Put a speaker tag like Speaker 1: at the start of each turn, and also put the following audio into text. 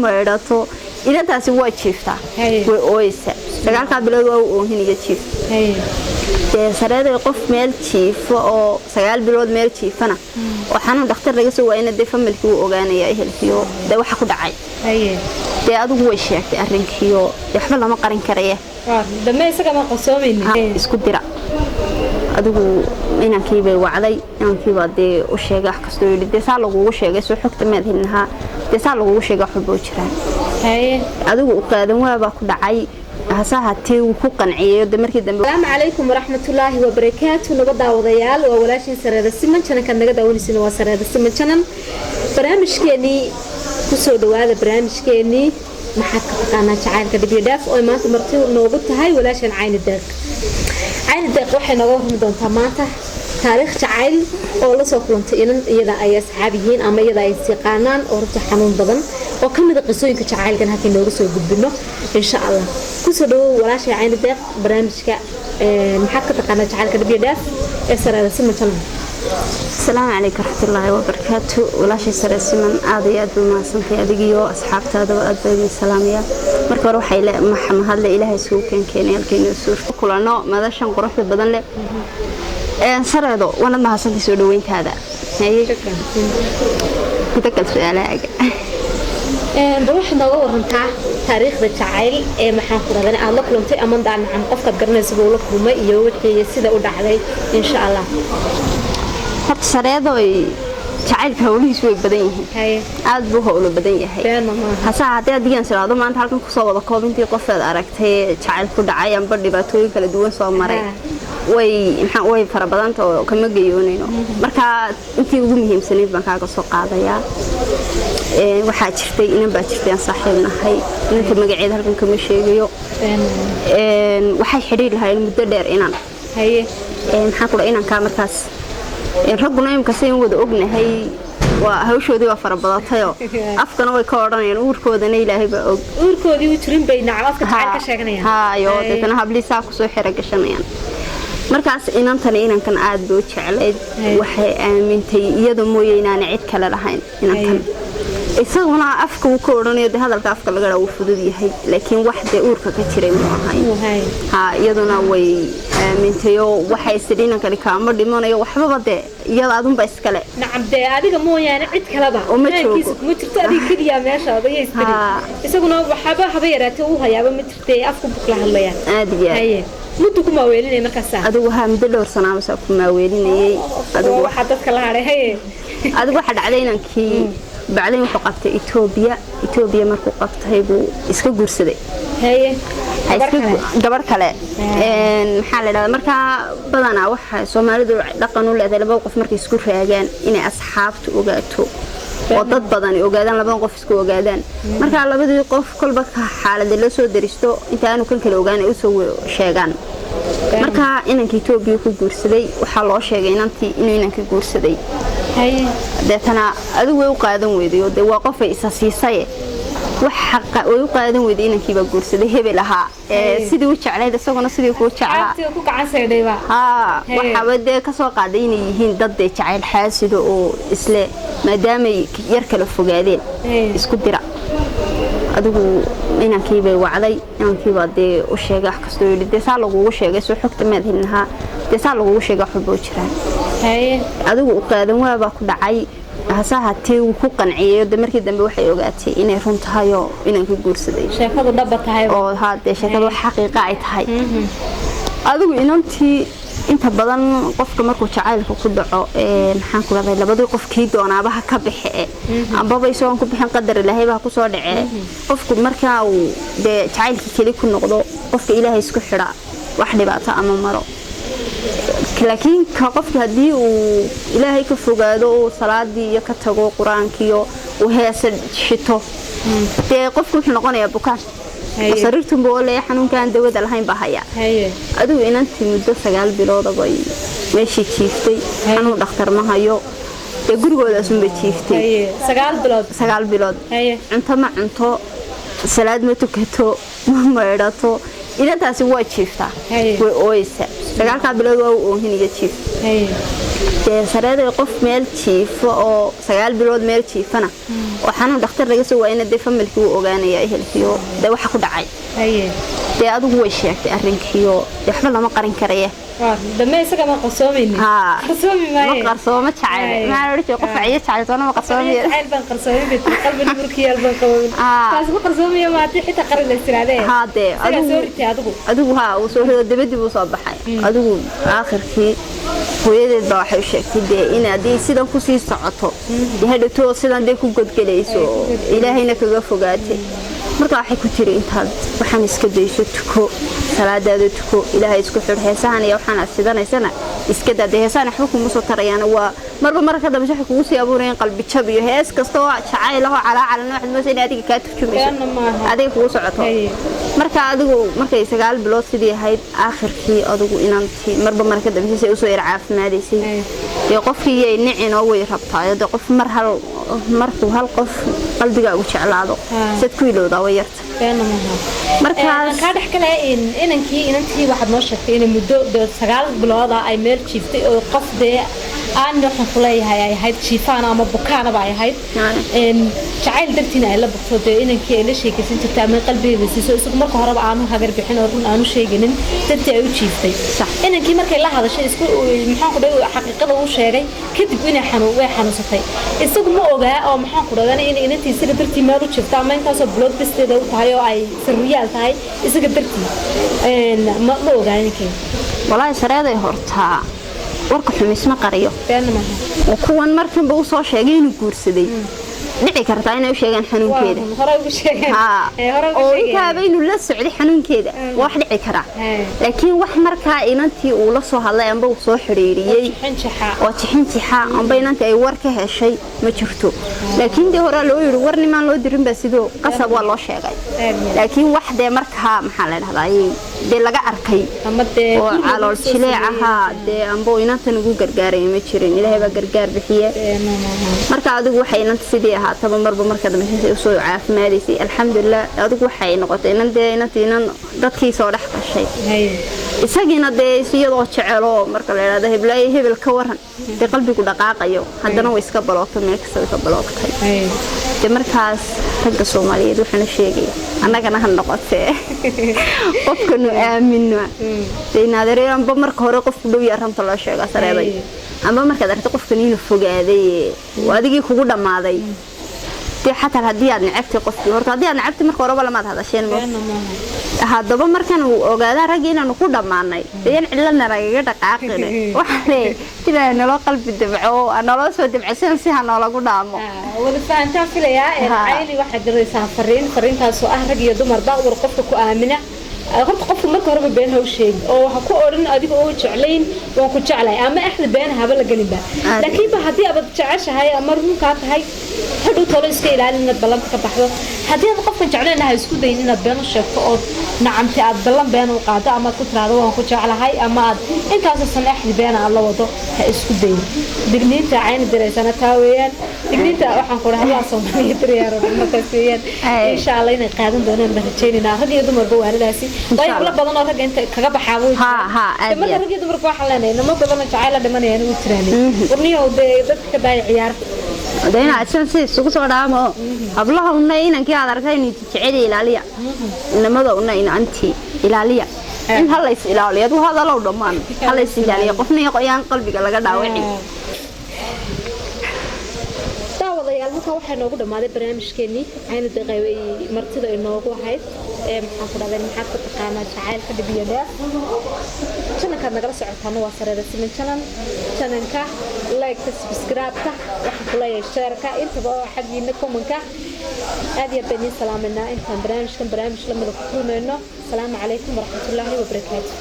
Speaker 1: maydhato inantaasi waa jiiftaa way ooysa sagaalka bilood waa oohiniga jiif sareeday qof meel jiifo oo 9 bilood meel jiifana oo xanuun dhakhtar laga soo waayna de familkii uu ogaanaya ehelkiyo de waxa ku dhacay de adigu way sheegtay arrinkiyo waxba lama qarin karaya
Speaker 2: dama isaga ma qosoomayni
Speaker 1: isku dira adigu inankii bay wacday inankii baa de u sheegay wax kastoo yiri de saa lagu sheegay soo xogta meedinaha de saa lagu sheegay xuboo jiraan adigu u qaadan waaba ku dhacay hasaahati uu ku qanciyo markii dambe
Speaker 2: Assalamu alaykum warahmatullaahi wabarakaatuh nabada wadayaal waa walaashin Sareeda Siman channel kan naga daawanaysiin waa Sareeda Siman channel barnaamijkeeni ku soo dhawaada barnaamijkeeni maxaa ka taqaanaa jacaylka dibiyadaaf oo maanta martii noogu tahay walaashin Cayni Deeq waxay nooga warmi doontaa maanta taariikh jacayl oo la soo kulantay in iyada ay asxaabiyiin ama iyada ay siqaanaan oo runta xanuun badan oo kamid ah qisooyinka jacaylkan halkii nooga soo gudbino insha Allah ku soo dhawo walaashay Cayni Deeq barnaamijka maxaa ka taqaanaa jacaylka dibiyadaaf ee Sareeda Siman channel
Speaker 1: السلام عليكم ورحمة الله وبركاته ولا شيء سر السمن عاديات بماسنتي أدقيو أصحاب هذا وأدبي السلامية مركب روح إلى محمد هذا إلهي سوق كان يلقين السور كلنا ماذا شن قرح بدن له سر هذا وأنا ما حصلت سودوين هذا هي كتكلت على حاجة
Speaker 2: بروح ندور نتاع تاريخ الجعيل محاكرة أنا الله كلمتي أمان دعنا عن قفك قرن سبوا لكم ما يوجد سيدا ودعلي إن شاء الله
Speaker 1: horta sareedo ay jacaylka hawlihiisu way badan yihiin aad buu hawlo badan yahay hasa hadii adigan salaado maanta halkan ku soo wada koobintii qofeed aragtay jacayl ku dhacay amba dhibaatooyin kala duwan soo maray way fara badan oo kama geeyoonayno marka intii ugu muhiimsanayd baan kaaga soo qaadaya waxa jirtay inaan baa jirtay saaxiibnahay inta magaceeda halkan kama sheegayo waxay xiriir lahayn muddo dheer inaan maxaa ku inaan ka markaas raguna imka seen wada ognahay waa hawshoodii waa fara badatay afkana way ka oranayaan uurkoodana Ilaahay baa og
Speaker 2: uurkoodii u jirin bay nacafka jacayl ka sheeganayaan
Speaker 1: haayo dadana habliisa ku soo xira gashanayaan markaas inankan aad buu jecelayd waxay aamintay iyada mooyeenaan cid kale lahayn inankan isaguna afka uu ka oranayo hadalka afka laga dhaw fudud yahay laakiin wax de uurka ka jiray ma ahayn iyaduna way aamintayo waxay sidina kale kaama dhimanayo waxba de iyada adun ba iskale
Speaker 2: nacabde adiga mooyaan cid kale ba meelkiisa kuma jirto adiga kaliya meesha aday istiri isaguna waxba haba yaraatay uu hayaaba ma jirtay afku bukla hadlayaan
Speaker 1: aadiya
Speaker 2: muddo kuma weelinay markaas
Speaker 1: adigu waxa muddo dhowr sano ama kuma weelinayay
Speaker 2: adigu waxa dadka la haray
Speaker 1: adigu waxa dhacday inankii بعدين وقفت إثيوبيا مركو قفتها يبو إسكو جورسدي دبر كله محل هذا مركا بدنا وح سومالي دول لقنوا له ذا بوقف مركي إسكو رجال إن أصحاب توجاتو وضد بدني وجادان لبنا وقف إسكو وجادان مركا على بدو يقف كل بك حالة دلوا سو درستو أنت أنا كل وجان يسوي شيئان مركا إنك إثيوبيا كو جورسدي وحلا شيئان أنت إنك جورسدي deetana adigu way u qaadan weedayo de waa qof ay isasiisay wax xaq way u qaadan weeday inankiiba guursaday hebel aha sidii u jeclayd isaguna sidii ku jeclaa
Speaker 2: ku gacansaydayba
Speaker 1: waxa wada ka soo qaaday inay yihiin dad jacayl xaasido oo isla maadaama yar kala fogaadeen isku dira adigu inankiiba wacday inankiiba de u sheegay wax kastoo yiri de saa lagu sheegay soo xogta meedinaha de saa lagu sheegay xuboo jiraan adigu u qaadan waaba ku dhacay hasaahati uu ku qanciyo markii dambe waxay ogaatay inay run tahay oo inaan ku guursaday
Speaker 2: sheekadu dhab tahay
Speaker 1: oo haddii sheekadu xaqiiqo ay tahay adigu inantii inta badan qofka markuu jacaylka ku dhaco maxaan ku leeyahay labadii qofkii doonaabaha ka bixi amba bay soo ku bixin qadar Ilaahay baa ku soo dhacay qofku markaa uu de jacaylka kali ku noqdo qofka Ilaahay isku xira wax dhibaato ama maro laakiin ka qofka hadii uu Ilaahay ka fogaado oo salaadii iyo ka tago quraankiyo oo heesa shito de qofku wuxuu noqonayaa bukaan sariirtu boole xanuunkan dawada lahayn bahaya adigu inantii muddo 9 bilood bay meeshii jiiftay xanuun dhakhtar ma hayo de gurigoodaas ma jiiftay 9 bilood cunto ma cunto salaad ma tukato ma maydhato inantaasi waa jiiftaa way ooysa sagaalka bilood waa oohiniga jiif sareeday qof meel jiifo oo 9 bilood meel jiifana waxaan dhakhtar laga soo waayay inay familkii uu ogaanaya ehelkiyo waxa ku dhacay dee adigu way sheegtay arrinkiyo waxba lama qarin karaya
Speaker 2: dama isaga ma qarsoomayni qarsoomi maayo
Speaker 1: ma qarsooma jacayl ma aragtay qof ay jacayl toona ma qarsoomi
Speaker 2: jacayl ban qarsoomi bid qalbi murkiyaal ban qabin taas ma qarsoomiyo ma xitaa qarin la istiraadee
Speaker 1: dee adigu uu soo rido dibadii uu soo baxay adigu aakhirkii hooyadeed baa waxay sheegtay dee in hadii sidan ku sii socoto hadhowto sidan dee ku godgalayso ilaahayna kaga fogaatay marka waxay ku tiri intaad waxaan iska dayso tuko salaadaada tuko ilaahay isku xir heesahan iyo waxaan asidanaysan iska daad heesahan waxba kuma soo tarayaan waa marka dambe waxa kugu sii abuureen qalbi jab iyo hees kasto jacayl ah calaa nooc moosin adiga ka turjumayso adiga kugu socoto marka adigu markay 9 bilood sidii ahayd aakhirkii adigu inantii marka dambe si soo yar caafimaadaysay ee qofkii ay nicin oo way rabtaa qof markuu hal qof qalbiga ugu jeclaado sad ku ilowda way yarta
Speaker 2: markaas ka dhaxkale inantii waxaad noo sheegtay in muddo 9 bilood ay meel jiiftay oo qof dee aan waxaan ku leeyahay ay ahayd jiifaan ama bukaan ay ahayd jacayl dartiina ay la bogto dee inankii ay la sheekaysan jirtay ama qalbigeeda siiso isagu marka horeba aanu hagar bixin oo run aanu sheeginin dadtii ay u jiiftay inankii markay la hadashay isku maxaan ku dhahay xaqiiqada uu sheegay kadib inay xanuunsatay isagu ma ogaa oo maxaan ku dhahay in inantii sida dartii meel u jiifta ama intaasoo bilood bisteeda u tahay oo ay sirriyaal tahay isaga dartii ma ogaa inankii
Speaker 1: walaahi sareeday hortaa warka xumisma qariyo oo kuwan markanba uu soo sheegay inuu guursaday dhici kartaa inay u sheegaan xanuunkeeda oo intaaba inuu la socday xanuunkeeda wax dhici kara laakiin wax markaa inantii uu la soo hadlay amba uu soo xiriiriyay oo jixinjixa amba inantii ay war ka heshay ma jirto laakiin dee hore loo yiri war nimaan loo dirin ba sidoo qasab waa loo sheegay laakiin wax dee markaa maxaa la dhahdaa dee laga arkay oo calool jileecaha dee amba inantan ugu gargaaray ma jirin ilaahay baa gargaar bixiye marka adigu waxay inanta sidii ahaataba marka dambe u soo caafimaadaysay alxamdulillah adigu waxay noqotay inantiinan dadkii soo dhex gashay isagina dee iyadoo jecelo marka la yiraahdo hebel ka waran dee qalbigu dhaqaaqayo haddana way iska baloogtay meel kasta way ka baloogtay dee markaas ragga Soomaaliyeed waxaan sheegay annagana han noqotay qofkanu aamino dee naadireenba marka hore qofku dhow yahay la sheega sareeday ama marka darto qofkan inuu fogaaday wadigii kugu dhamaaday dee xataa hadii aad nacabtay qofkii horta hadii aad nacabtay marka horeba lama hadasheen hadaba markan uu ogaada rag inaanu ku dhamaanay deen cilana ragaga dhaqaaqine waxa ila nalo qalbi dabco nalo soo dabcsan si aan lagu dhaamo
Speaker 2: wada faantaa filaya ayni waxa jiraysaa fariintaas oo ah rag iyo dumar baa war qofka ku aamina qofku marka horeba been ha u sheeg oo waxa ku oran adiga oo jeclayn waan ku jeclay ama ahla been haba la galinba laakiin ba hadii aad jeceshahay ama runka tahay haduu tolo iska ilaalin balanta ka baxdo hadii aad qofka jeclaynahay isku dayin inaad been u sheegto oo nacamti aad balan been u qaado ama ku tiraado waan ku jeclahay ama aad intaas san ahli been aad la wado ha isku dayin digniinta ayna direysana taa weeyaan digniinta waxaan ku rahay Soomaaliyeed diyaar ma kasiyeen insha Allah inay qaadan doonaan rajaynaa rag iyo dumarba waalidaasi way la badan oo rag inta kaga baxaabo marka rag iyo dumarba waxa leenahay nama badan jacayl dhamanayaan u tiraanay warniyo dadka ka daay ciyaar deena asan si isugu soo dhaamo hablaha una inankii aad aragtay inay jecel ilaaliya inamada una in anti ilaaliya in hal is ilaaliyo adu hadalo dhamaan hal is ilaaliyo qofna qoyaan qalbiga laga dhaawacay daawadayaal marka waxa noogu dhamaaday barnaamijkeeni ayna daqiiqay martida inoogu ahayd maxaan ku dhaday maxaad ku taqaanaa jacaylka dhibiyada channelka nagala socotaan waa Sareeda Siman channelka like subscribe waxaan ku leeyahay share-ka intaba xaqiina comment-ka aad iyo bani salaamina intaan barnaamijkan barnaamij la mid ah ku kulmayno salaamu calaykum waraxmatullaahi wabarakaatuh